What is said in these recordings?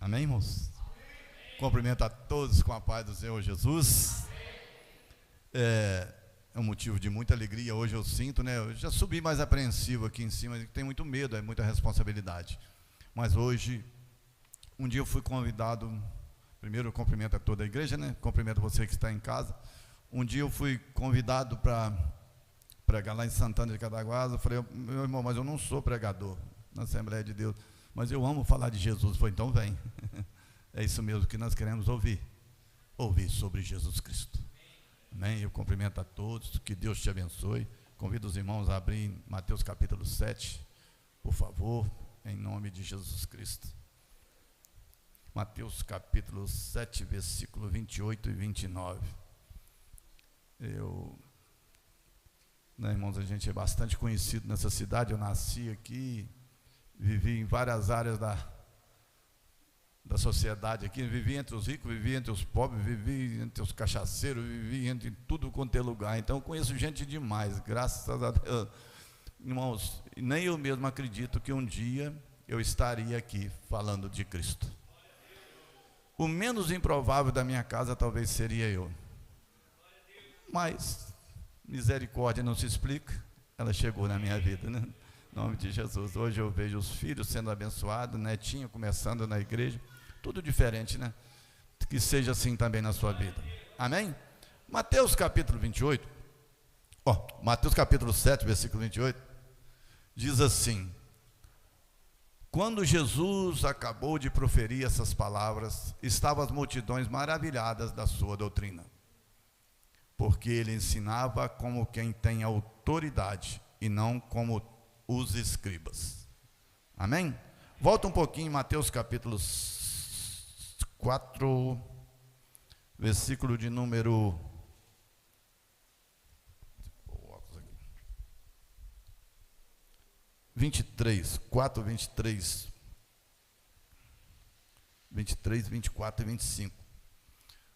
Amém, irmãos? Cumprimento a todos com a paz do Senhor Jesus. É um motivo de muita alegria hoje, eu sinto, né? Eu já subi mais apreensivo aqui em cima, tenho muito medo, é muita responsabilidade. Mas hoje, um dia eu fui convidado, primeiro eu cumprimento a toda a igreja, né? Cumprimento você que está em casa. Um dia eu fui convidado para pregar lá em Santana de Cataguases. Eu falei, meu irmão, mas eu não sou pregador na Assembleia de Deus, mas eu amo falar de Jesus. Foi, então vem. É isso mesmo que nós queremos ouvir sobre Jesus Cristo. Amém? Eu cumprimento a todos, que Deus te abençoe. Convido os irmãos a abrir Mateus capítulo 7, por favor, em nome de Jesus Cristo. Mateus capítulo 7, versículo 28 e 29. Irmãos, a gente é bastante conhecido nessa cidade. Eu nasci aqui, vivi em várias áreas da sociedade aqui, vivi entre os ricos, vivi entre os pobres, vivi entre os cachaceiros, vivi entre tudo quanto é lugar. Então eu conheço gente demais, graças a Deus. Irmãos, nem eu mesmo acredito que um dia eu estaria aqui falando de Cristo. O menos improvável da minha casa talvez seria eu, mas misericórdia não se explica, ela chegou na minha vida, né? Em nome de Jesus. Hoje eu vejo os filhos sendo abençoados, netinho começando na igreja, tudo diferente, né? Que seja assim também na sua vida. Amém? Mateus capítulo 28, Mateus capítulo 7, versículo 28, diz assim: quando Jesus acabou de proferir essas palavras, estavam as multidões maravilhadas da sua doutrina, porque ele ensinava como quem tem autoridade e não como os escribas. Amém? Volta um pouquinho em Mateus capítulo 4, versículo de número 23, 4, 23, 24 e 25.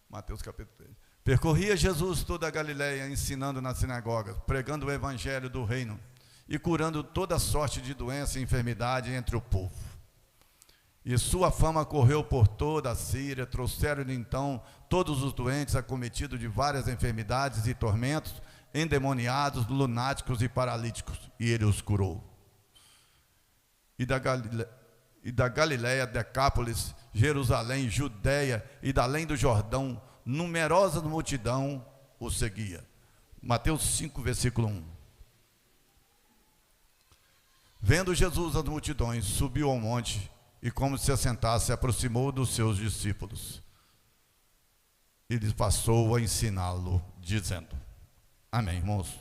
Mateus capítulo 3. Percorria Jesus toda a Galileia, ensinando nas sinagogas, pregando o evangelho do reino e curando toda sorte de doença e enfermidade entre o povo. E sua fama correu por toda a Síria. Trouxeram-lhe então todos os doentes acometidos de várias enfermidades e tormentos, endemoniados, lunáticos e paralíticos, e ele os curou. E da Galileia, Decápolis, Jerusalém, Judeia e da além do Jordão, numerosa multidão o seguia. Mateus 5, versículo 1. Vendo Jesus as multidões, subiu ao monte e, como se assentasse, se aproximou dos seus discípulos. Ele passou a ensiná-lo, dizendo: amém, irmãos?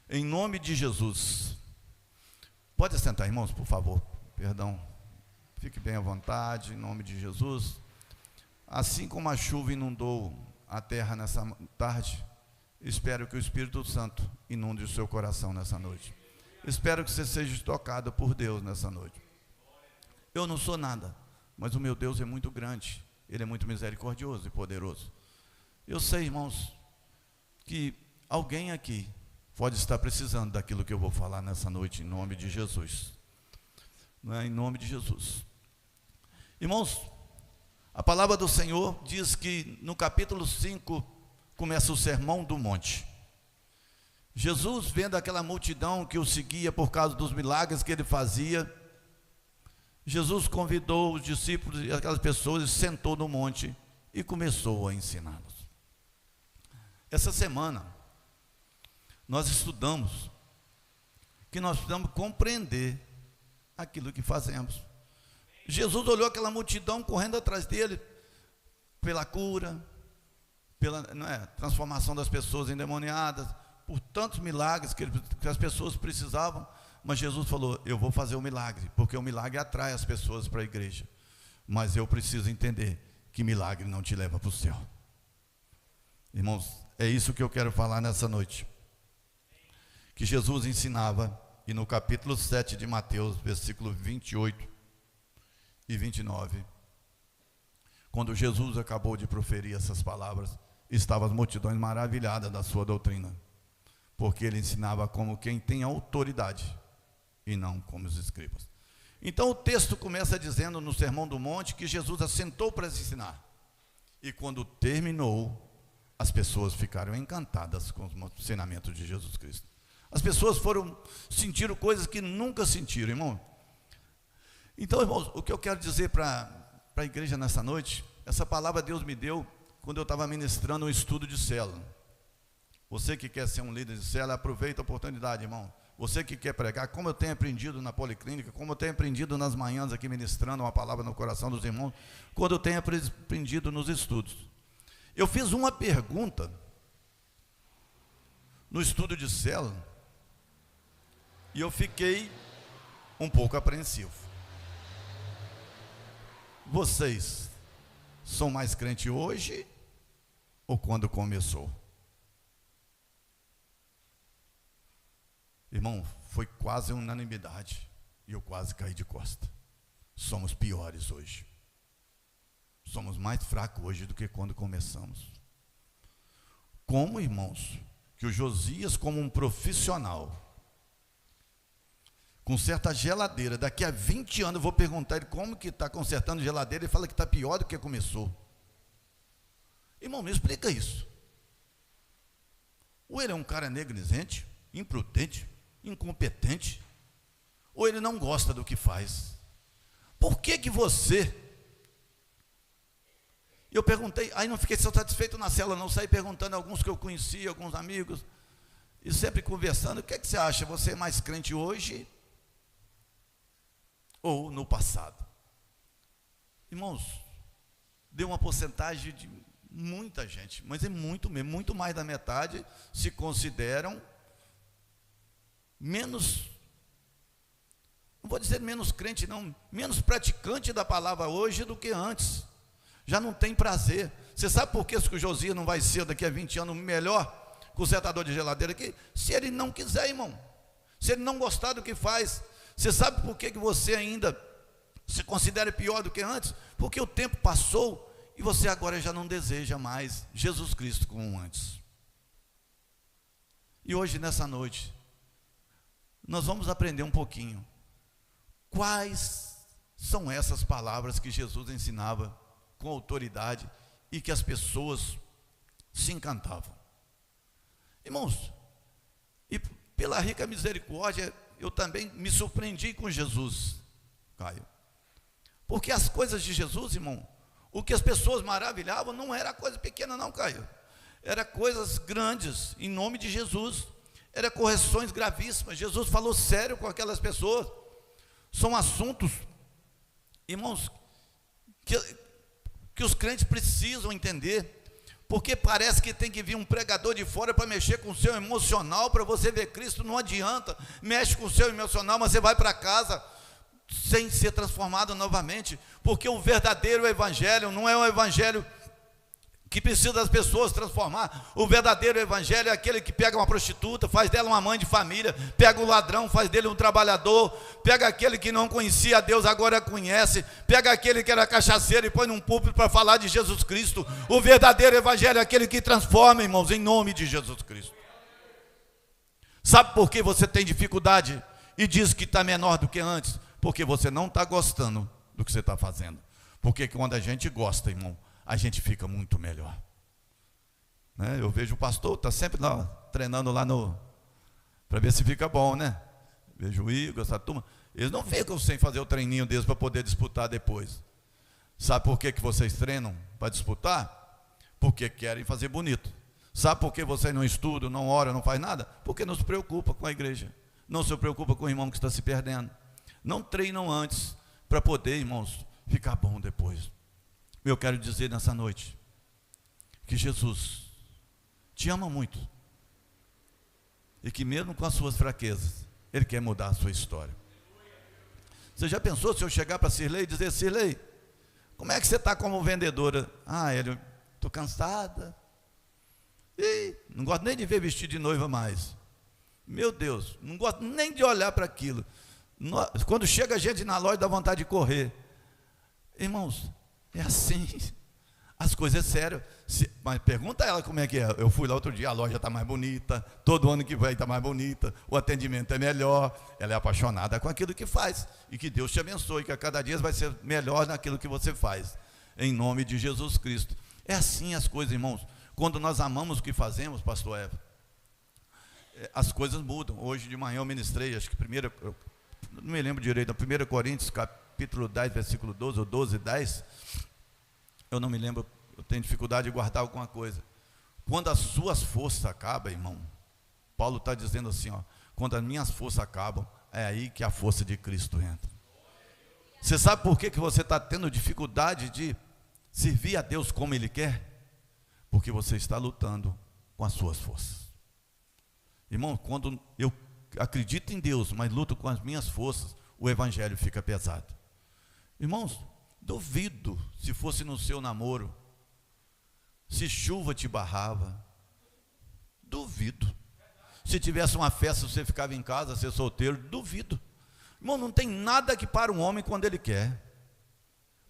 Em nome de Jesus. Pode sentar, irmãos, por favor. Perdão. Fique bem à vontade, em nome de Jesus. Assim como a chuva inundou a terra nessa tarde, espero que o Espírito Santo inunde o seu coração nessa noite. Espero que você seja tocado por Deus nessa noite. Eu não sou nada, mas o meu Deus é muito grande. Ele é muito misericordioso e poderoso. Eu sei, irmãos, que alguém aqui pode estar precisando daquilo que eu vou falar nessa noite, em nome de Jesus. Não é? Em nome de Jesus. Irmãos, a palavra do Senhor diz que no capítulo 5 começa o sermão do monte. Jesus, vendo aquela multidão que o seguia por causa dos milagres que ele fazia, Jesus convidou os discípulos e aquelas pessoas, sentou no monte e começou a ensiná-los. Essa semana nós estudamos que nós precisamos compreender aquilo que fazemos. Jesus olhou aquela multidão correndo atrás dele pela cura, pela transformação das pessoas endemoniadas, por tantos milagres que as pessoas precisavam. Mas Jesus falou: eu vou fazer o milagre, porque o milagre atrai as pessoas para a igreja, mas eu preciso entender que milagre não te leva para o céu. Irmãos, é isso que eu quero falar nessa noite, que Jesus ensinava. E no capítulo 7 de Mateus, versículo 28 e 29, quando Jesus acabou de proferir essas palavras, estavam as multidões maravilhadas da sua doutrina, porque ele ensinava como quem tem autoridade e não como os escribas. Então o texto começa dizendo no Sermão do Monte que Jesus assentou para ensinar. E quando terminou, as pessoas ficaram encantadas com o ensinamento de Jesus Cristo. As pessoas sentiram coisas que nunca sentiram, irmão. Então, irmãos, o que eu quero dizer para a igreja nessa noite, essa palavra Deus me deu quando eu estava ministrando um estudo de célula. Você que quer ser um líder de célula, aproveita a oportunidade, irmão. Você que quer pregar, como eu tenho aprendido na policlínica, como eu tenho aprendido nas manhãs aqui ministrando uma palavra no coração dos irmãos, quando eu tenho aprendido nos estudos. Eu fiz uma pergunta no estudo de célula e eu fiquei um pouco apreensivo. Vocês são mais crentes hoje ou quando começou? Irmão, foi quase unanimidade e eu quase caí de costa. Somos piores hoje. Somos mais fracos hoje do que quando começamos. Como, irmãos, que o Josias, como um profissional, conserta a geladeira, daqui a 20 anos eu vou perguntar ele como que está consertando geladeira, ele fala que está pior do que começou. Irmão, me explica isso. Ou ele é um cara negligente, imprudente, incompetente, ou ele não gosta do que faz. Por que você... Eu perguntei, aí não fiquei satisfeito na célula, não, saí perguntando a alguns que eu conhecia, alguns amigos, e sempre conversando, o que é que você acha? Você é mais crente hoje ou no passado? Irmãos, deu uma porcentagem de muita gente, mas é muito mesmo, muito mais da metade se consideram menos, não vou dizer menos crente não, menos praticante da palavra hoje do que antes. Já não tem prazer. Você sabe por que o Josias não vai ser daqui a 20 anos melhor consertador de geladeira aqui? Se ele não quiser, irmão. Se ele não gostar do que faz. Você sabe por que você ainda se considera pior do que antes? Porque o tempo passou e você agora já não deseja mais Jesus Cristo como antes. E hoje, nessa noite, nós vamos aprender um pouquinho. Quais são essas palavras que Jesus ensinava com autoridade e que as pessoas se encantavam? Irmãos, e pela rica misericórdia, eu também me surpreendi com Jesus, Caio. Porque as coisas de Jesus, irmão, o que as pessoas maravilhavam não era coisa pequena não, Caio. Era coisas grandes, em nome de Jesus. Era correções gravíssimas. Jesus falou sério com aquelas pessoas. São assuntos, irmãos, que os crentes precisam entender, porque parece que tem que vir um pregador de fora para mexer com o seu emocional, para você ver Cristo. Não adianta, mexe com o seu emocional, mas você vai para casa sem ser transformado novamente, porque o verdadeiro evangelho não é um evangelho que precisa das pessoas transformar. O verdadeiro evangelho é aquele que pega uma prostituta, faz dela uma mãe de família, pega um ladrão, faz dele um trabalhador, pega aquele que não conhecia a Deus, agora conhece, pega aquele que era cachaceiro e põe num púlpito para falar de Jesus Cristo. O verdadeiro evangelho é aquele que transforma, irmãos, em nome de Jesus Cristo. Sabe por que você tem dificuldade e diz que está menor do que antes? Porque você não está gostando do que você está fazendo. Porque quando a gente gosta, irmão, a gente fica muito melhor, né? Eu vejo o pastor, está sempre lá, treinando lá para ver se fica bom, né? Vejo o Igor, essa turma, eles não ficam sem fazer o treininho deles para poder disputar depois. Sabe por que vocês treinam para disputar? Porque querem fazer bonito. Sabe por que vocês não estudam, não oram, não faz nada? Porque não se preocupa com a igreja, não se preocupa com o irmão que está se perdendo. Não treinam antes para poder, irmãos, ficar bom depois. Eu quero dizer nessa noite que Jesus te ama muito e que mesmo com as suas fraquezas, Ele quer mudar a sua história. Você já pensou se eu chegar para Cirlei e dizer: Cirlei, como é que você está como vendedora? Ah, ele, estou cansada, e não gosto nem de ver vestido de noiva mais. Meu Deus, não gosto nem de olhar para aquilo. Quando chega a gente na loja dá vontade de correr. Irmãos, é assim. As coisas é sério. Mas pergunta a ela como é que é. Eu fui lá outro dia, a loja está mais bonita, todo ano que vem está mais bonita, o atendimento é melhor. Ela é apaixonada com aquilo que faz. E que Deus te abençoe, que a cada dia vai ser melhor naquilo que você faz. Em nome de Jesus Cristo. É assim as coisas, irmãos. Quando nós amamos o que fazemos, pastor Eva, as coisas mudam. Hoje de manhã eu ministrei, acho que não me lembro direito, 1 Coríntios capítulo 10, versículo 12 ou 12, 10. Eu não me lembro, eu tenho dificuldade de guardar alguma coisa. Quando as suas forças acabam, irmão, Paulo está dizendo assim, ó, quando as minhas forças acabam, é aí que a força de Cristo entra. Você sabe por que você está tendo dificuldade de servir a Deus como Ele quer? Porque você está lutando com as suas forças. Irmão, quando eu acredito em Deus, mas luto com as minhas forças, o evangelho fica pesado. Irmãos, duvido se fosse no seu namoro, se chuva te barrava, duvido. Se tivesse uma festa, você ficava em casa, ser solteiro, duvido. Irmão, não tem nada que para um homem quando ele quer.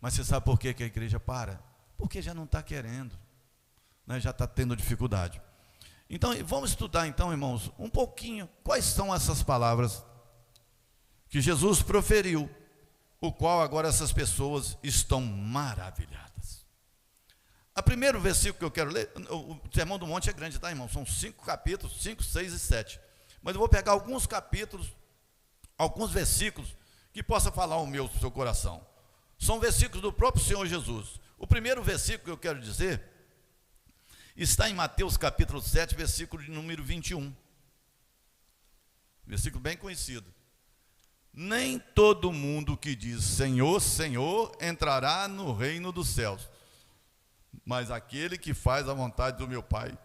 Mas você sabe por que a igreja para? Porque já não está querendo, né? Já está tendo dificuldade. Então, vamos estudar então, irmãos, um pouquinho, quais são essas palavras que Jesus proferiu, o qual agora essas pessoas estão maravilhadas. O primeiro versículo que eu quero ler, o Sermão do Monte é grande, tá, irmão? São 5 capítulos, 5, 6 e 7. Mas eu vou pegar alguns capítulos, alguns versículos, que possa falar o meu, seu coração. São versículos do próprio Senhor Jesus. O primeiro versículo que eu quero dizer, está em Mateus capítulo 7, versículo de número 21. Versículo bem conhecido. Nem todo mundo que diz Senhor, Senhor, entrará no reino dos céus, mas aquele que faz a vontade do meu Pai,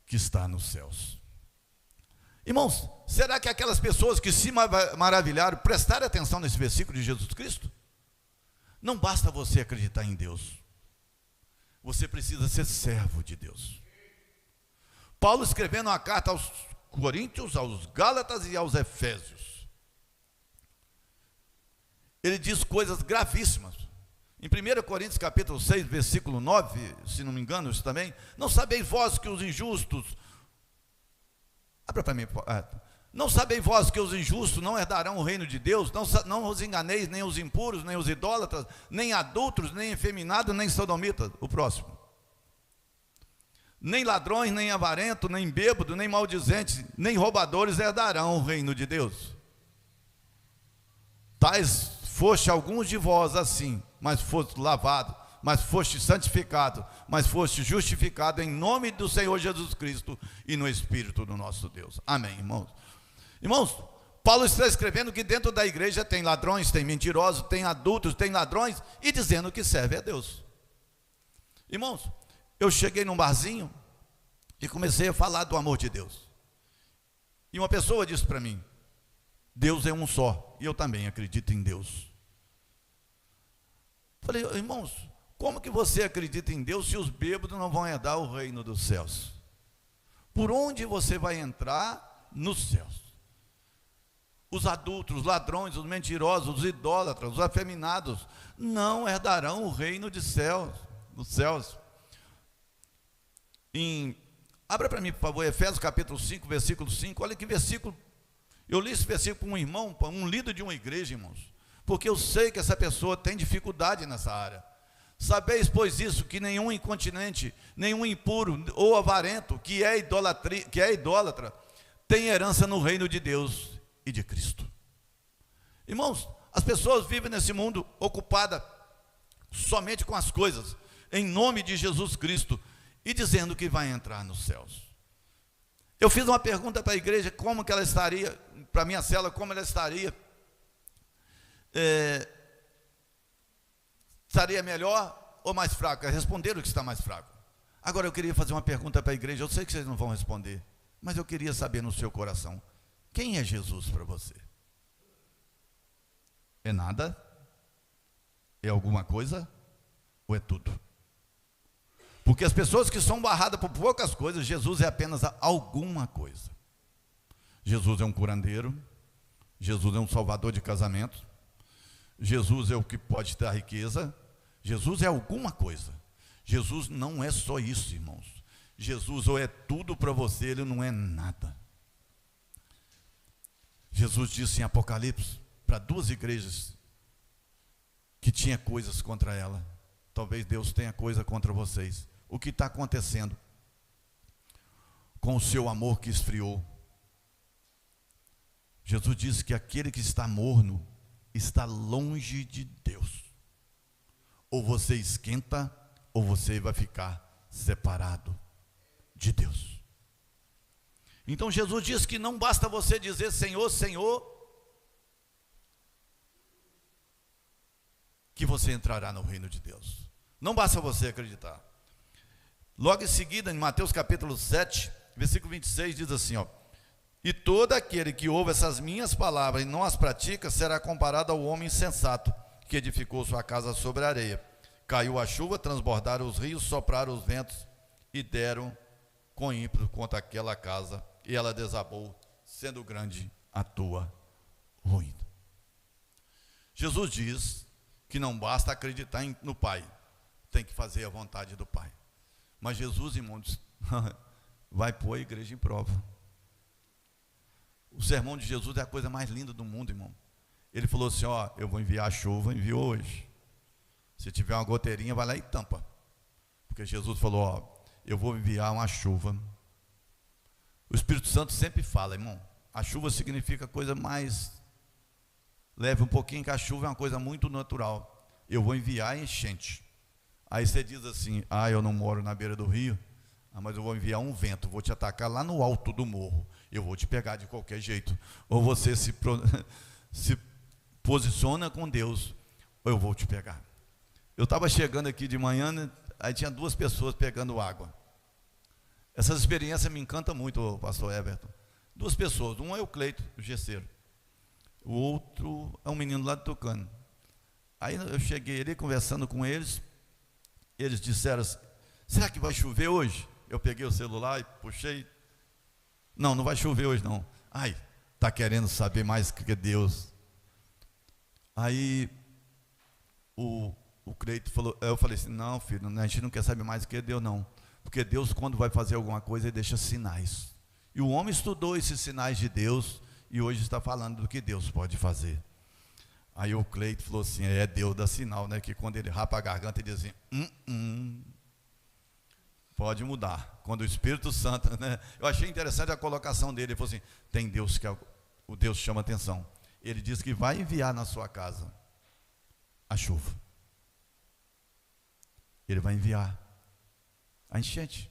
que está nos céus. Irmãos, será que aquelas pessoas que se maravilharam, prestaram atenção nesse versículo de Jesus Cristo? Não basta você acreditar em Deus, você precisa ser servo de Deus. Paulo escrevendo uma carta aos Coríntios, aos Gálatas e aos Efésios, ele diz coisas gravíssimas. Em 1 Coríntios capítulo 6, versículo 9, se não me engano, isso também, não sabeis vós que os injustos, abra para mim, não sabeis vós que os injustos não herdarão o reino de Deus? Não os enganeis, nem os impuros, nem os idólatras, nem adúlteros, nem efeminados, nem sodomitas. O próximo. Nem ladrões, nem avarentos, nem bêbados, nem maldizentes, nem roubadores herdarão o reino de Deus. Tais foste alguns de vós assim, mas foste lavado, mas foste santificado, mas foste justificado em nome do Senhor Jesus Cristo e no Espírito do nosso Deus. Amém, irmãos. Irmãos, Paulo está escrevendo que dentro da igreja tem ladrões, tem mentirosos, tem adultos, tem ladrões, e dizendo que serve a Deus. Irmãos, eu cheguei num barzinho e comecei a falar do amor de Deus. E uma pessoa disse para mim, Deus é um só, e eu também acredito em Deus. Falei, irmãos, como que você acredita em Deus se os bêbados não vão herdar o reino dos céus? Por onde você vai entrar nos céus? Os adultos, os ladrões, os mentirosos, os idólatras, os afeminados não herdarão o reino dos céus. Abra para mim, por favor, Efésios capítulo 5, versículo 5. Olha que versículo. Eu li esse versículo para um irmão, para um líder de uma igreja, irmãos, porque eu sei que essa pessoa tem dificuldade nessa área. Sabeis, pois, isso, que nenhum incontinente, nenhum impuro ou avarento, que é idólatra, tem herança no reino de Deus e de Cristo. Irmãos, as pessoas vivem nesse mundo ocupadas somente com as coisas, em nome de Jesus Cristo, e dizendo que vai entrar nos céus. Eu fiz uma pergunta para a igreja, como que ela estaria, para a minha célula, como ela estaria, estaria melhor ou mais fraca? Responderam que está mais fraco. Agora eu queria fazer uma pergunta para a igreja, eu sei que vocês não vão responder, mas eu queria saber no seu coração, quem é Jesus para você? É nada? É alguma coisa? Ou é tudo? Porque as pessoas que são barradas por poucas coisas, Jesus é apenas alguma coisa. Jesus é um curandeiro, Jesus é um salvador de casamentos, Jesus é o que pode dar riqueza, Jesus é alguma coisa. Jesus não é só isso, irmãos. Jesus ou é tudo para você, ele não é nada. Jesus disse em Apocalipse para 2 igrejas que tinha coisas contra ela. Talvez Deus tenha coisa contra vocês. O que está acontecendo com o seu amor que esfriou? Jesus disse que aquele que está morno está longe de Deus. Ou você esquenta, ou você vai ficar separado de Deus. Então Jesus diz que não basta você dizer Senhor, Senhor, que você entrará no reino de Deus. Não basta você acreditar. Logo em seguida, em Mateus capítulo 7, versículo 26, diz assim, ó: e todo aquele que ouve essas minhas palavras e não as pratica, será comparado ao homem insensato, que edificou sua casa sobre a areia. Caiu a chuva, transbordaram os rios, sopraram os ventos e deram com ímpeto contra aquela casa, e ela desabou, sendo grande a tua ruína. Jesus diz que não basta acreditar no Pai, tem que fazer a vontade do Pai. Mas Jesus, irmãos, vai pôr a igreja em prova. O sermão de Jesus é a coisa mais linda do mundo, irmão. Ele falou assim, ó, eu vou enviar a chuva, enviou hoje. Se tiver uma goteirinha, vai lá e tampa. Porque Jesus falou, ó, eu vou enviar uma chuva. O Espírito Santo sempre fala, irmão, a chuva significa coisa mais leve um pouquinho, que a chuva é uma coisa muito natural. Eu vou enviar enchente. Aí você diz assim, eu não moro na beira do rio, mas eu vou enviar um vento, vou te atacar lá no alto do morro, eu vou te pegar de qualquer jeito. Ou você se posiciona com Deus, ou eu vou te pegar. Eu estava chegando aqui de manhã, né, aí tinha 2 pessoas pegando água. Essas experiências me encantam muito, pastor Everton. 2 pessoas, um é o Cleito, o gesseiro. O outro é um menino lá de Tucano. Aí eu cheguei ali conversando com eles. Eles disseram assim, será que vai chover hoje? Eu peguei o celular e puxei. Não, não vai chover hoje não. Está querendo saber mais que Deus. Aí o Cleito falou, eu falei assim, não filho, a gente não quer saber mais que Deus não. Porque Deus, quando vai fazer alguma coisa, Ele deixa sinais. E o homem estudou esses sinais de Deus e hoje está falando do que Deus pode fazer. Aí o Cleito falou assim, Deus dá sinal, né? Que quando ele rapa a garganta, ele diz assim, pode mudar. Quando o Espírito Santo, né? Eu achei interessante a colocação dele. Ele falou assim, tem Deus que o Deus chama atenção. Ele diz que vai enviar na sua casa a chuva. Ele vai enviar a enchente.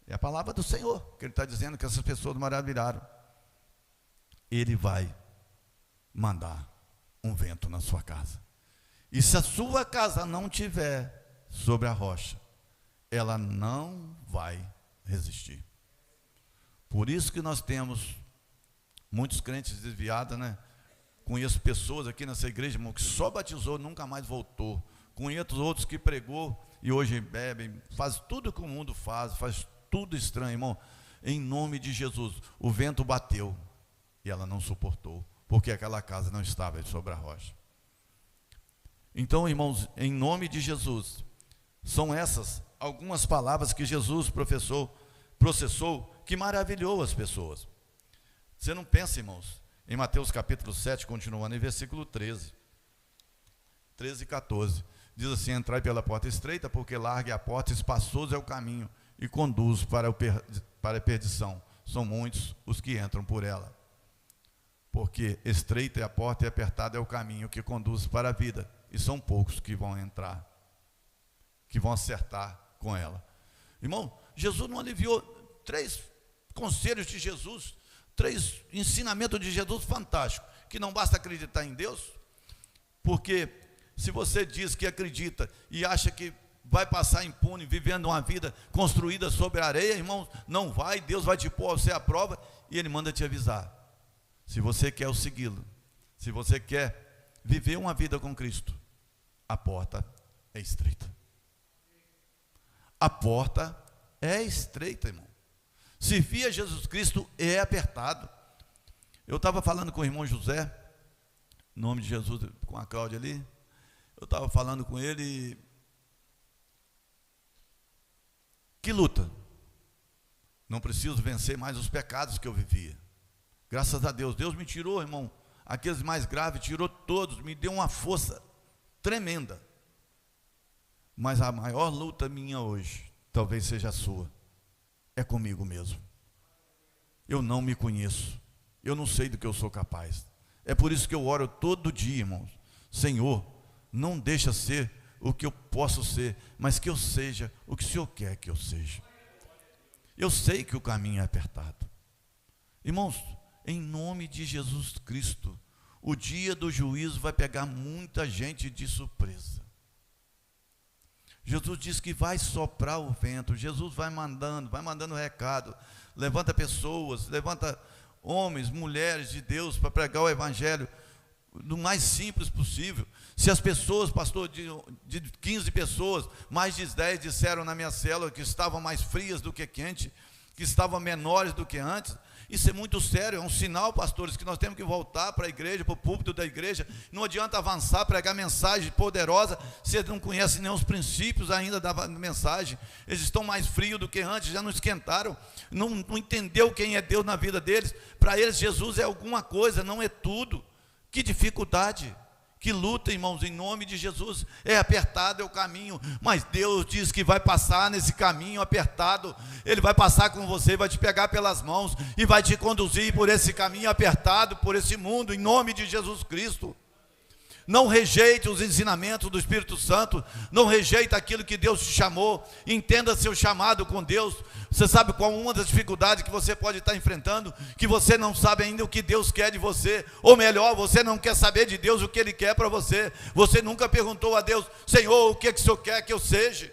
É a palavra do Senhor que Ele está dizendo, que essas pessoas maravilharam. Ele vai mandar um vento na sua casa. E se a sua casa não tiver sobre a rocha, ela não vai resistir. Por isso que nós temos muitos crentes desviados, né? Conheço pessoas aqui nessa igreja, irmão, que só batizou, nunca mais voltou. Conheço outros que pregou e hoje bebem, faz tudo que o mundo faz tudo estranho, irmão. Em nome de Jesus, o vento bateu e ela não suportou, porque aquela casa não estava sobre a rocha. Então, irmãos, em nome de Jesus, são essas algumas palavras que Jesus processou, que maravilhou as pessoas. Você não pensa, irmãos, em Mateus capítulo 7, continuando em versículo 13 e 14, diz assim, entrai pela porta estreita, porque larga é a porta, espaçoso é o caminho, e conduz para a perdição. São muitos os que entram por ela. Porque estreita é a porta e apertado é o caminho que conduz para a vida, e são poucos que vão entrar, que vão acertar com ela. Irmão, Jesus não aliviou 3 conselhos de Jesus, 3 ensinamentos de Jesus fantásticos, que não basta acreditar em Deus, porque se você diz que acredita e acha que vai passar impune, vivendo uma vida construída sobre a areia, irmão, não vai, Deus vai te pôr você à prova, e Ele manda te avisar. Se você quer o segui-lo, se você quer viver uma vida com Cristo, a porta é estreita. A porta é estreita, irmão. Servir a Jesus Cristo é apertado. Eu estava falando com o irmão José, em nome de Jesus, com a Cláudia ali. Eu estava falando com ele, Que luta? Não preciso vencer mais os pecados que eu vivia. Graças a Deus. Deus me tirou, irmão, aqueles mais graves, tirou todos, me deu uma força tremenda. Mas a maior luta minha hoje, talvez seja a sua, é comigo mesmo. Eu não me conheço, eu não sei do que eu sou capaz. É por isso que eu oro todo dia, irmãos. Senhor, não deixa ser o que eu posso ser, mas que eu seja o que o Senhor quer que eu seja. Eu sei que o caminho é apertado. Irmãos, em nome de Jesus Cristo, o dia do juízo vai pegar muita gente de surpresa. Jesus diz que vai soprar o vento. Jesus vai mandando recado. Levanta pessoas, levanta homens, mulheres de Deus para pregar o evangelho do mais simples possível. Se as pessoas, pastor, de 15 pessoas, mais de 10 disseram na minha célula que estavam mais frias do que quente, que estavam menores do que antes, isso é muito sério, é um sinal, pastores, que nós temos que voltar para a igreja, para o púlpito da igreja. Não adianta avançar, pregar mensagem poderosa, se eles não conhecem nem os princípios ainda da mensagem. Eles estão mais frios do que antes, já não esquentaram, não entendeu quem é Deus na vida deles. Para eles Jesus é alguma coisa, não é tudo. Que dificuldade, que luta, irmãos, em nome de Jesus. É apertado é o caminho, mas Deus diz que vai passar nesse caminho apertado. Ele vai passar com você, vai te pegar pelas mãos e vai te conduzir por esse caminho apertado, por esse mundo, em nome de Jesus Cristo. Não rejeite os ensinamentos do Espírito Santo, não rejeite aquilo que Deus te chamou, entenda seu chamado com Deus. Você sabe qual uma das dificuldades que você pode estar enfrentando? Que você não sabe ainda o que Deus quer de você, ou melhor, você não quer saber de Deus o que Ele quer para você. Você nunca perguntou a Deus: Senhor, o que o Senhor quer que eu seja?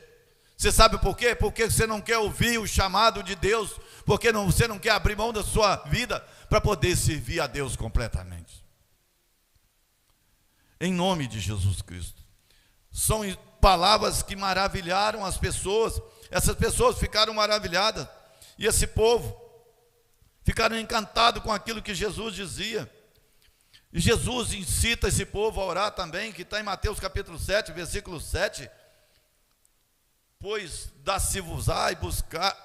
Você sabe por quê? Porque você não quer ouvir o chamado de Deus, porque você não quer abrir mão da sua vida para poder servir a Deus completamente. Em nome de Jesus Cristo. São palavras que maravilharam as pessoas. Essas pessoas ficaram maravilhadas. E esse povo ficaram encantados com aquilo que Jesus dizia. E Jesus incita esse povo a orar também, que está em Mateus capítulo 7, versículo 7. Pois dá-se-vos-á e buscar,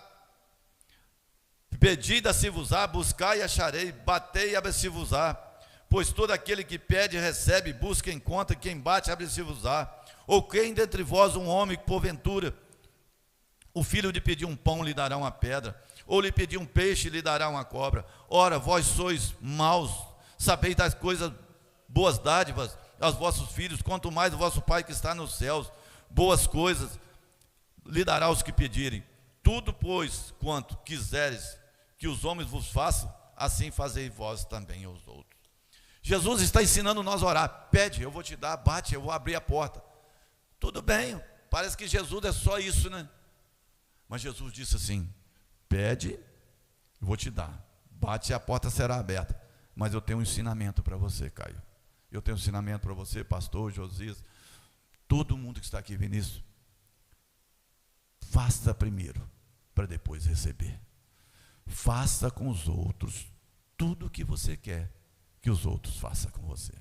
pedi dá-se-vos-á, buscai e acharei, batei e abre-se-vos-á. Pois todo aquele que pede, recebe, busca, encontra, quem bate, abre-se-vos-á. Ou quem dentre vós um homem que porventura o filho lhe pedir um pão, lhe dará uma pedra, ou lhe pedir um peixe, lhe dará uma cobra? Ora, vós sois maus, sabeis das coisas, boas dádivas aos vossos filhos, quanto mais o vosso Pai que está nos céus, boas coisas lhe dará aos que pedirem. Tudo, pois, quanto quiseres que os homens vos façam, assim fazei vós também aos outros. Jesus está ensinando nós a orar. Pede, eu vou te dar, bate, eu vou abrir a porta. Tudo bem, parece que Jesus é só isso, né? Mas Jesus disse assim: pede, eu vou te dar, bate e a porta será aberta. Mas eu tenho um ensinamento para você, Caio. Eu tenho um ensinamento para você, pastor Josias, todo mundo que está aqui, Vinícius. Faça primeiro, para depois receber. Faça com os outros tudo o que você quer que os outros façam com você.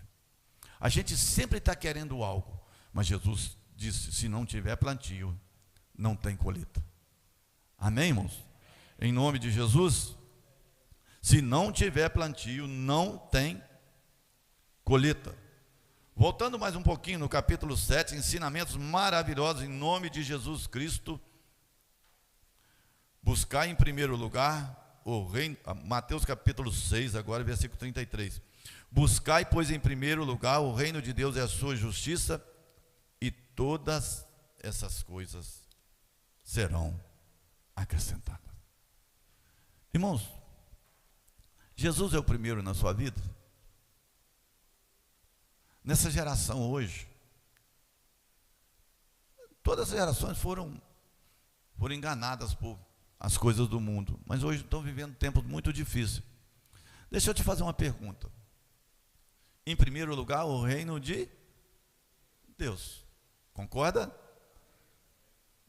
A gente sempre está querendo algo, mas Jesus disse: se não tiver plantio, não tem colheita. Amém, irmãos? Em nome de Jesus, se não tiver plantio, não tem colheita. Voltando mais um pouquinho no capítulo 7, ensinamentos maravilhosos em nome de Jesus Cristo. Buscar em primeiro lugar o reino, Mateus capítulo 6, agora versículo 33. Buscai, pois, em primeiro lugar o reino de Deus e a sua justiça, e todas essas coisas serão acrescentadas. Irmãos, Jesus é o primeiro na sua vida? Nessa geração hoje, todas as gerações foram enganadas por as coisas do mundo, mas hoje estão vivendo tempos muito difíceis. Deixa eu te fazer uma pergunta. Em primeiro lugar, o reino de Deus. Concorda?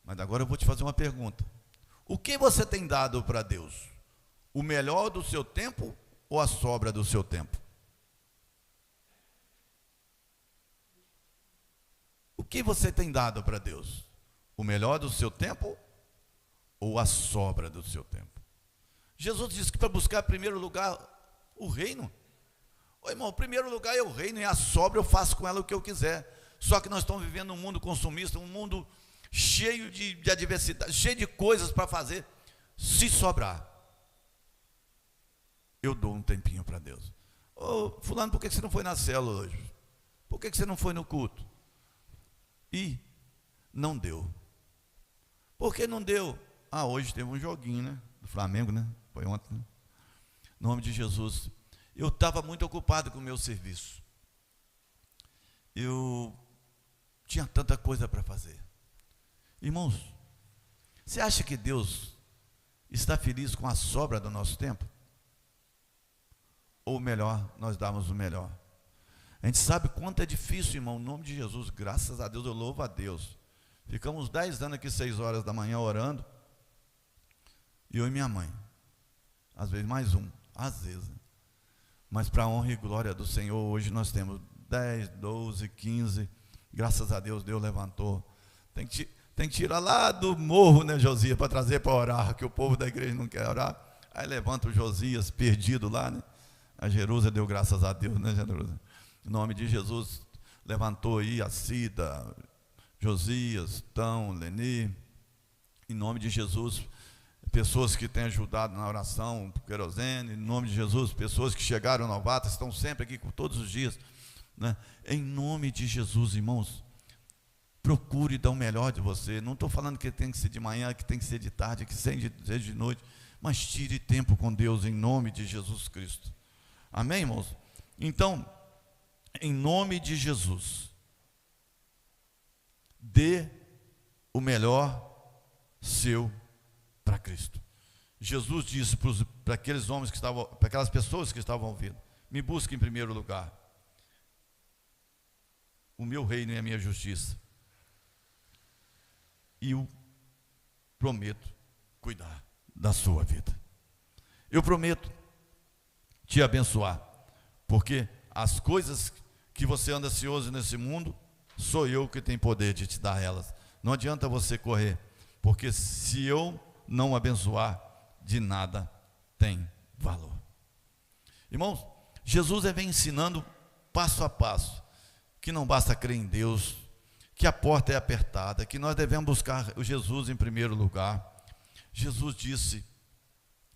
Mas agora eu vou te fazer uma pergunta. O que você tem dado para Deus? O melhor do seu tempo ou a sobra do seu tempo? O que você tem dado para Deus? O melhor do seu tempo ou a sobra do seu tempo? Jesus disse que para buscar em primeiro lugar o reino. Ô irmão, o primeiro lugar é o reino, e a sobra eu faço com ela o que eu quiser. Só que nós estamos vivendo um mundo consumista, um mundo cheio de adversidade, cheio de coisas para fazer. Se sobrar, eu dou um tempinho para Deus. Ô fulano, por que você não foi na célula hoje? Por que você não foi no culto? E não deu. Por que não deu? Hoje teve um joguinho, né? Do Flamengo, né? Foi ontem, né? Em nome de Jesus. Eu estava muito ocupado com o meu serviço. Eu tinha tanta coisa para fazer. Irmãos, você acha que Deus está feliz com a sobra do nosso tempo? Ou melhor, nós damos o melhor? A gente sabe quanto é difícil, irmão, em nome de Jesus. Graças a Deus, eu louvo a Deus. Ficamos 10 anos aqui, 6 horas da manhã orando. E eu e minha mãe. Às vezes mais um, às vezes. Mas para a honra e glória do Senhor, hoje nós temos 10, 12, 15. Graças a Deus, Deus levantou. Tem que tirar lá do morro, né, Josias, para trazer para orar, que o povo da igreja não quer orar. Aí levanta o Josias, perdido lá, né? A Jerusa deu graças a Deus, né, Jerusa? Em nome de Jesus, levantou aí a Cida, Josias, Tão, Leni. Em nome de Jesus, pessoas que têm ajudado na oração, querosene. Em nome de Jesus, pessoas que chegaram novatas, estão sempre aqui todos os dias, né? Em nome de Jesus, irmãos, procure dar o melhor de você. Não estou falando que tem que ser de manhã, que tem que ser de tarde, que seja de noite, mas tire tempo com Deus em nome de Jesus Cristo. Amém, irmãos? Então, em nome de Jesus, dê o melhor seu para Cristo. Jesus disse para aqueles homens que estavam, para aquelas pessoas que estavam ouvindo: me busque em primeiro lugar o meu reino e a minha justiça, e eu prometo cuidar da sua vida. Eu prometo te abençoar, porque as coisas que você anda ansioso nesse mundo, sou eu que tenho poder de te dar elas. Não adianta você correr, porque se eu não abençoar, de nada tem valor. Irmãos, Jesus vem ensinando passo a passo que não basta crer em Deus, que a porta é apertada, que nós devemos buscar o Jesus em primeiro lugar. Jesus disse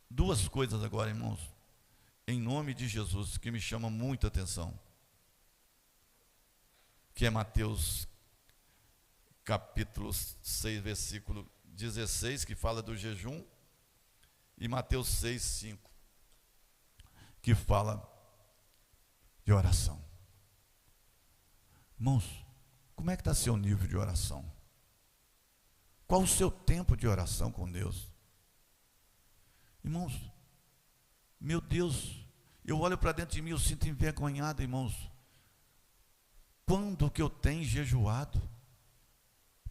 duas coisas agora, irmãos, em nome de Jesus, que me chamam muita atenção, que é Mateus capítulo 6, versículo 16, que fala do jejum, e Mateus 6, 5, que fala de oração. Irmãos, como é que está seu nível de oração? Qual o seu tempo de oração com Deus? Irmãos, meu Deus, eu olho para dentro de mim, eu sinto envergonhado, irmãos. Quando que eu tenho jejuado?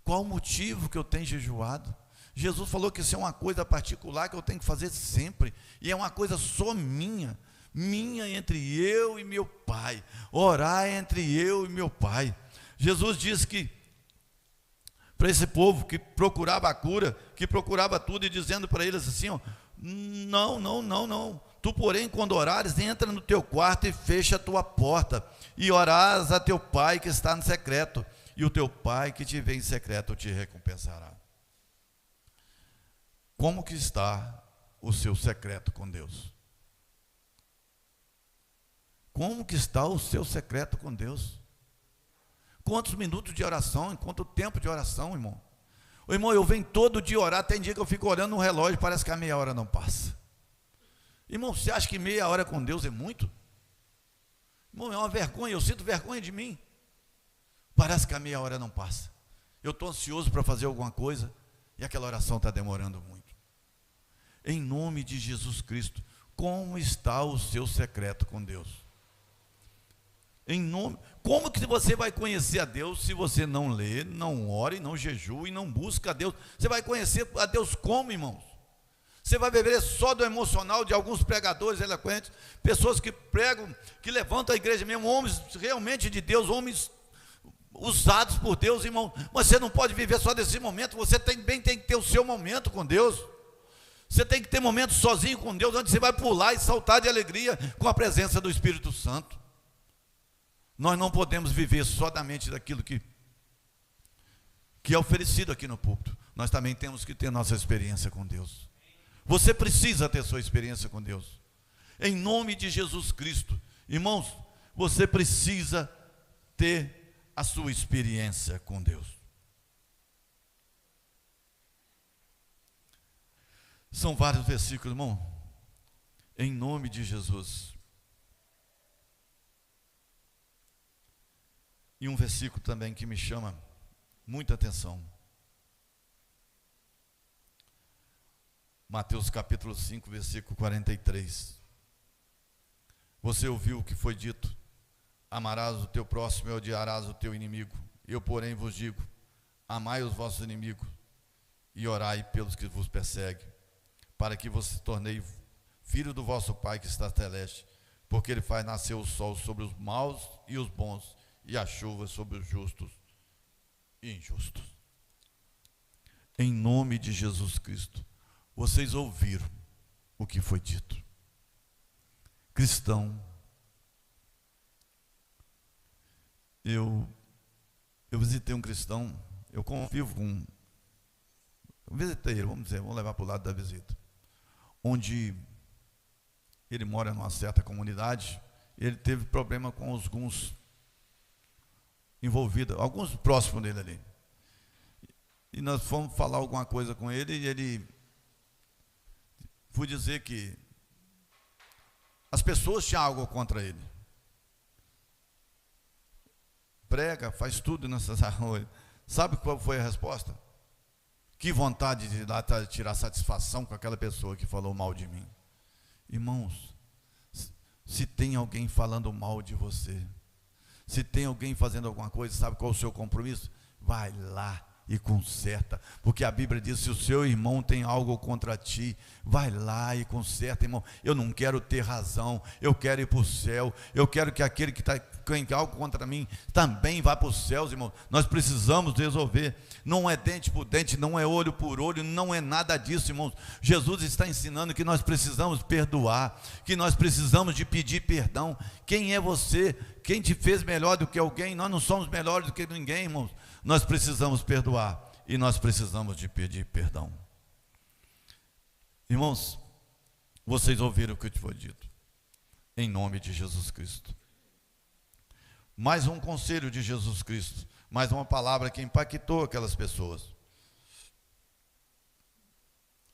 Qual o motivo que eu tenho jejuado? Jesus falou que isso é uma coisa particular que eu tenho que fazer sempre, e é uma coisa só minha entre eu e meu Pai, orar entre eu e meu Pai. Jesus disse que para esse povo que procurava a cura, que procurava tudo, e dizendo para eles assim, ó, não, tu porém quando orares, entra no teu quarto e fecha a tua porta, e orarás a teu Pai que está no secreto, e o teu Pai que te vê em secreto te recompensará. Como que está o seu secreto com Deus? Como que está o seu secreto com Deus? Quantos minutos de oração, quanto tempo de oração, irmão? Ô, irmão, eu venho todo dia orar, tem dia que eu fico orando no relógio, parece que a meia hora não passa. Irmão, você acha que meia hora com Deus é muito? Irmão, é uma vergonha, eu sinto vergonha de mim. Parece que a meia hora não passa. Eu estou ansioso para fazer alguma coisa, e aquela oração está demorando muito. Em nome de Jesus Cristo, como está o seu secreto com Deus? Como que você vai conhecer a Deus se você não lê, não ora, e não jejua e não busca a Deus? Você vai conhecer a Deus como, irmãos? Você vai beber só do emocional de alguns pregadores eloquentes, pessoas que pregam, que levantam a igreja mesmo, homens realmente de Deus, homens usados por Deus, irmão. Mas você não pode viver só desse momento, você também tem que ter o seu momento com Deus. Você tem que ter momentos sozinho com Deus, onde você vai pular e saltar de alegria com a presença do Espírito Santo. Nós não podemos viver só da mente daquilo que é oferecido aqui no púlpito. Nós também temos que ter nossa experiência com Deus. Você precisa ter sua experiência com Deus. Em nome de Jesus Cristo. Irmãos, você precisa ter a sua experiência com Deus. São vários versículos, irmão. Em nome de Jesus. E um versículo também que me chama muita atenção. Mateus capítulo 5, versículo 43. Você ouviu o que foi dito: amarás o teu próximo e odiarás o teu inimigo. Eu, porém, vos digo: amai os vossos inimigos e orai pelos que vos perseguem, para que vos se tornei filho do vosso Pai que está celeste, porque Ele faz nascer o sol sobre os maus e os bons, e a chuva sobre os justos e injustos. Em nome de Jesus Cristo, vocês ouviram o que foi dito. Cristão, eu visitei um cristão, eu convivo com um visiteiro, vamos levar para o lado da visita, onde ele mora numa certa comunidade. Ele teve problema com alguns envolvidos, alguns próximos dele ali, e nós fomos falar alguma coisa com ele, e ele fui dizer que as pessoas tinham algo contra ele. Prega, faz tudo nessas arroias. Sabe qual foi a resposta? Que vontade de lá tirar satisfação com aquela pessoa que falou mal de mim. Irmãos, se tem alguém falando mal de você, se tem alguém fazendo alguma coisa, sabe qual é o seu compromisso? Vai lá e conserta, porque a Bíblia diz: se o seu irmão tem algo contra ti, vai lá e conserta, irmão. Eu não quero ter razão, eu quero ir para o céu, eu quero que aquele que tem algo contra mim também vá para os céus, irmão. Nós precisamos resolver, não é dente por dente, não é olho por olho, não é nada disso, irmãos. Jesus está ensinando que nós precisamos perdoar, que nós precisamos de pedir perdão. Quem é você? Quem te fez melhor do que alguém? Nós não somos melhores do que ninguém, irmãos. Nós precisamos perdoar e nós precisamos de pedir perdão. Irmãos, vocês ouviram o que foi dito, em nome de Jesus Cristo. Mais um conselho de Jesus Cristo, mais uma palavra que impactou aquelas pessoas.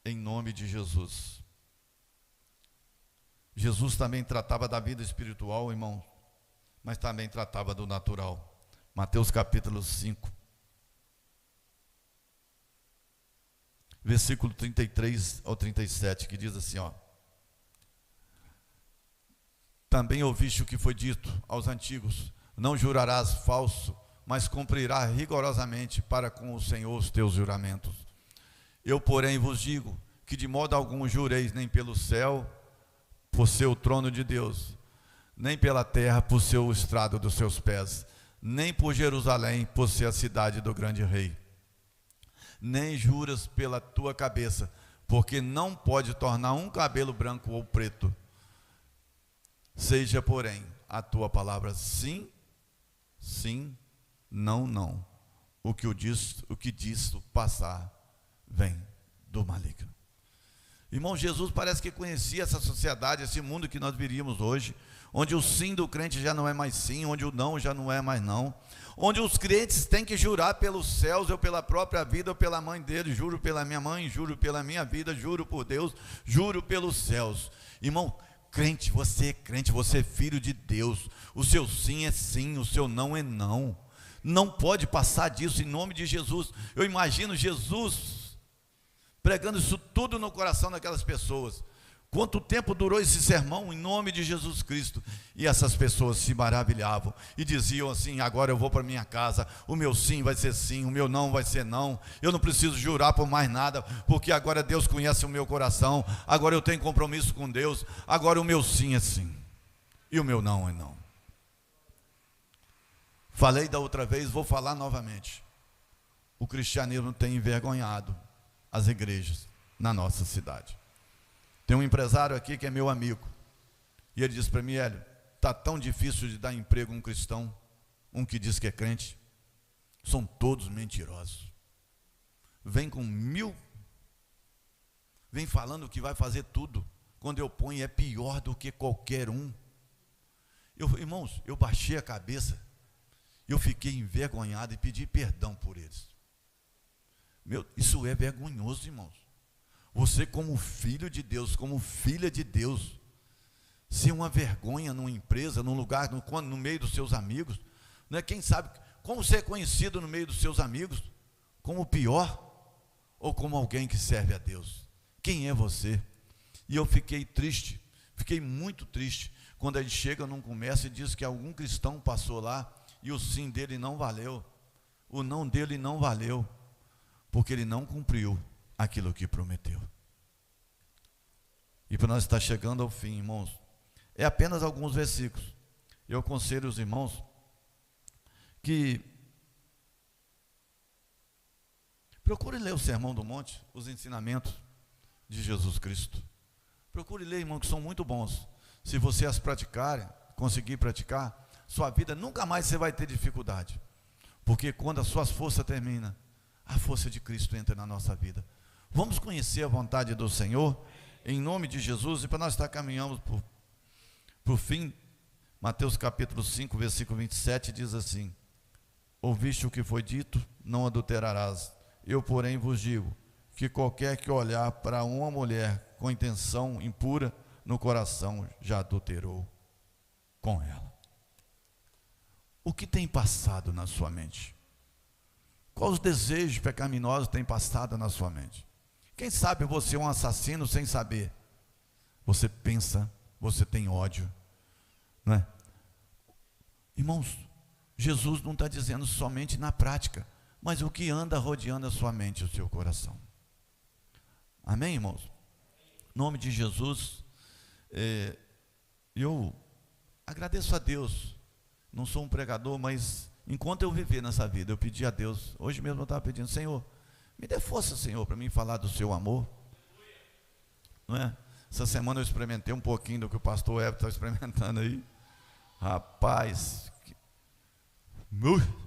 Em nome de Jesus. Jesus também tratava da vida espiritual, irmão, mas também tratava do natural. Mateus capítulo 5, versículo 33 ao 37, que diz assim, ó: também ouviste o que foi dito aos antigos: não jurarás falso, mas cumprirás rigorosamente para com o Senhor os teus juramentos. Eu, porém, vos digo que de modo algum jureis, nem pelo céu, por ser o trono de Deus, nem pela terra, por ser o estrado dos seus pés, nem por Jerusalém, por ser a cidade do grande rei. Nem juras pela tua cabeça, porque não pode tornar um cabelo branco ou preto. Seja, porém, a tua palavra sim, sim, não, não. O que diz passar vem do maligno. Irmão, Jesus parece que conhecia essa sociedade, esse mundo que nós viríamos hoje, onde o sim do crente já não é mais sim, onde o não já não é mais não, onde os crentes têm que jurar pelos céus, ou pela própria vida, ou pela mãe dele. Juro pela minha mãe, juro pela minha vida, juro por Deus, juro pelos céus. Irmão, crente, você é filho de Deus. O seu sim é sim, o seu não é não. Não pode passar disso, em nome de Jesus. Eu imagino Jesus pregando isso tudo no coração daquelas pessoas. Quanto tempo durou esse sermão, em nome de Jesus Cristo? E essas pessoas se maravilhavam e diziam assim: agora eu vou para minha casa, o meu sim vai ser sim, o meu não vai ser não, eu não preciso jurar por mais nada, porque agora Deus conhece o meu coração, agora eu tenho compromisso com Deus, agora o meu sim é sim, e o meu não é não. Falei da outra vez, vou falar novamente. O cristianismo tem envergonhado as igrejas na nossa cidade. Tem um empresário aqui que é meu amigo, e ele disse para mim: Hélio, está tão difícil de dar emprego a um cristão, um que diz que é crente, são todos mentirosos. Vem com 1000, vem falando que vai fazer tudo, quando eu ponho é pior do que qualquer um. Irmãos, eu baixei a cabeça, eu fiquei envergonhado e pedi perdão por eles. Isso é vergonhoso, irmãos. Você, como filho de Deus, como filha de Deus, ser uma vergonha numa empresa, num lugar, no meio dos seus amigos, não é? Quem sabe como ser conhecido no meio dos seus amigos? Como o pior ou como alguém que serve a Deus? Quem é você? E eu fiquei triste, fiquei muito triste, quando a gente chega num comércio e diz que algum cristão passou lá e o sim dele não valeu, o não dele não valeu, porque ele não cumpriu aquilo que prometeu. E para nós estar chegando ao fim, irmãos, é apenas alguns versículos. Eu aconselho os irmãos que procure ler o Sermão do Monte, os ensinamentos de Jesus Cristo. Procure ler, irmão, que são muito bons. Se você as praticar, conseguir praticar, sua vida nunca mais você vai ter dificuldade. Porque quando as suas forças terminam, a força de Cristo entra na nossa vida. Vamos conhecer a vontade do Senhor, em nome de Jesus, e para nós estar caminhando para o fim. Mateus capítulo 5, versículo 27 diz assim: ouviste o que foi dito, não adulterarás. Eu, porém, vos digo, que qualquer que olhar para uma mulher com intenção impura, no coração já adulterou com ela. O que tem passado na sua mente? Quais os desejos pecaminosos têm passado na sua mente? Quem sabe você é um assassino sem saber? Você pensa, você tem ódio, não é? Irmãos, Jesus não está dizendo somente na prática, mas o que anda rodeando a sua mente e o seu coração. Amém, irmãos? Em nome de Jesus, eu agradeço a Deus. Não sou um pregador, mas enquanto eu viver nessa vida, eu pedi a Deus. Hoje mesmo eu estava pedindo: Senhor, me dê força, Senhor, para mim falar do seu amor. Não é? Essa semana eu experimentei um pouquinho do que o pastor Everton está experimentando aí. Rapaz,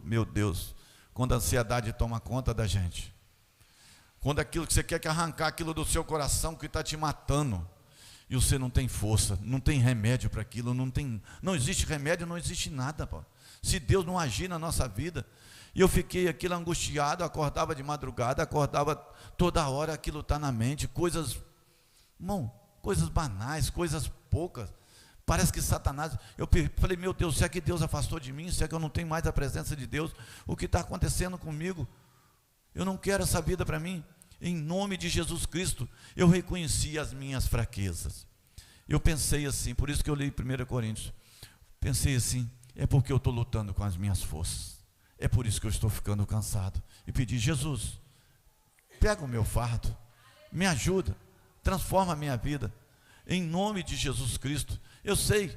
meu Deus, quando a ansiedade toma conta da gente, quando aquilo que você quer que arrancar aquilo do seu coração que está te matando, e você não tem força, não tem remédio para aquilo, não existe remédio, não existe nada, pô. Se Deus não agir na nossa vida. E eu fiquei aquilo angustiado, acordava de madrugada, acordava toda hora, aquilo está na mente, coisas, irmão, coisas banais, coisas poucas. Parece que Satanás, eu falei: meu Deus, se é que Deus afastou de mim, se é que eu não tenho mais a presença de Deus, o que está acontecendo comigo? Eu não quero essa vida para mim. Em nome de Jesus Cristo, eu reconheci as minhas fraquezas. Eu pensei assim, por isso que eu li 1 Coríntios, pensei assim: é porque eu estou lutando com as minhas forças, é por isso que eu estou ficando cansado. E pedi: Jesus, pega o meu fardo, me ajuda, transforma a minha vida, em nome de Jesus Cristo. Eu sei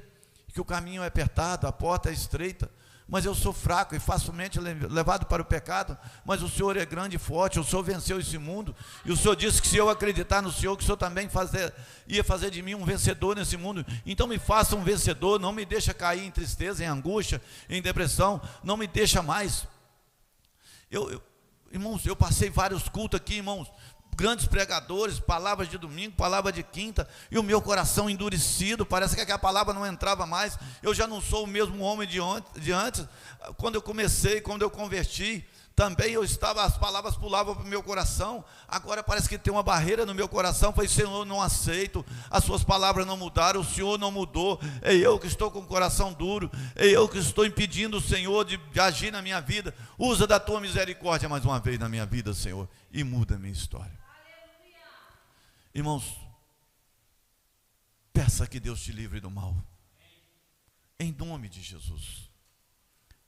que o caminho é apertado, a porta é estreita, mas eu sou fraco e facilmente levado para o pecado. Mas o Senhor é grande e forte, o Senhor venceu esse mundo, e o Senhor disse que se eu acreditar no Senhor, que o Senhor também ia fazer de mim um vencedor nesse mundo. Então me faça um vencedor, não me deixa cair em tristeza, em angústia, em depressão, não me deixa mais. Irmãos, eu passei vários cultos aqui, irmãos, grandes pregadores, palavras de domingo, palavra de quinta, e o meu coração endurecido, parece que a palavra não entrava mais. Eu já não sou o mesmo homem de antes. Quando eu comecei, quando eu converti, também as palavras pulavam para o meu coração. Agora parece que tem uma barreira no meu coração. Falei: Senhor, não aceito, as suas palavras não mudaram, o Senhor não mudou, é eu que estou com o coração duro, é eu que estou impedindo o Senhor de agir na minha vida. Usa da tua misericórdia mais uma vez na minha vida, Senhor, e muda a minha história. Irmãos, peça que Deus te livre do mal, em nome de Jesus.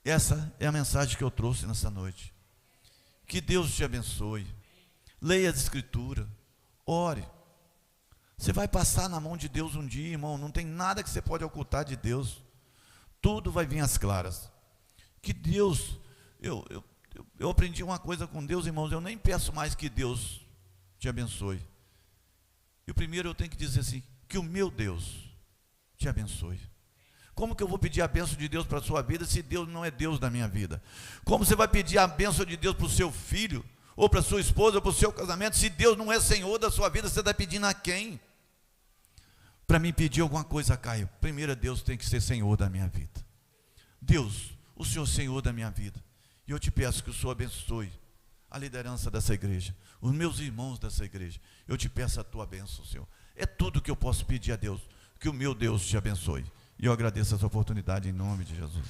Essa é a mensagem que eu trouxe nessa noite. Que Deus te abençoe. Leia as Escrituras, ore. Você vai passar na mão de Deus um dia, irmão. Não tem nada que você pode ocultar de Deus. Tudo vai vir às claras. Que Deus, eu aprendi uma coisa com Deus, irmãos, eu nem peço mais que Deus te abençoe. E o primeiro eu tenho que dizer assim, que o meu Deus te abençoe. Como que eu vou pedir a bênção de Deus para a sua vida se Deus não é Deus da minha vida? Como você vai pedir a bênção de Deus para o seu filho, ou para a sua esposa, ou para o seu casamento, se Deus não é Senhor da sua vida? Você está pedindo a quem? Para mim pedir alguma coisa, Caio, primeiro Deus tem que ser Senhor da minha vida. Deus, o Senhor é Senhor da minha vida. E eu te peço que o Senhor abençoe a liderança dessa igreja, os meus irmãos dessa igreja. Eu te peço a tua bênção, Senhor. É tudo que eu posso pedir a Deus, que o meu Deus te abençoe. E eu agradeço essa oportunidade em nome de Jesus.